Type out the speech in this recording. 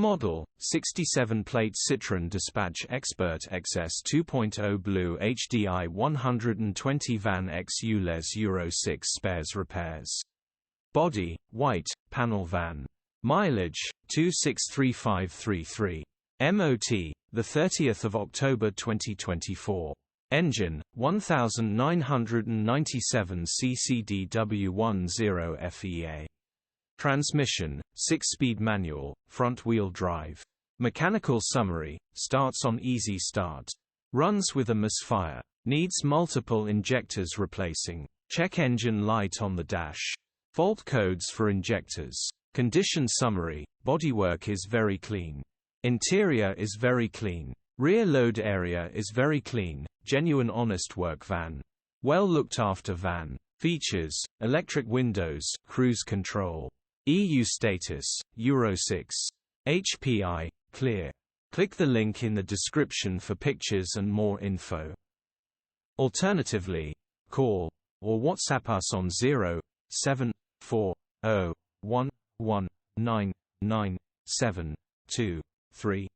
Model, 67-plate CITROEN Dispatch Expert XS 2.0 BlueHDi 120 VAN X ULEZ Euro 6 Spares Repairs. Body, white, panel van. Mileage, 263533. MOT, 30th of October 2024. Engine, 1997 CCDW10 FEA. Transmission, 6-speed manual, front-wheel drive. Mechanical summary, starts on easy start. Runs with a misfire. Needs multiple injectors replacing. Check engine light on the dash. Fault codes for injectors. Condition summary, bodywork is very clean. Interior is very clean. Rear load area is very clean, genuine honest work van. Well looked after van. Features, electric windows, cruise control. EU status, Euro 6. HPI, clear. Click the link in the description for pictures and more info. Alternatively, call or WhatsApp us on 07401199723.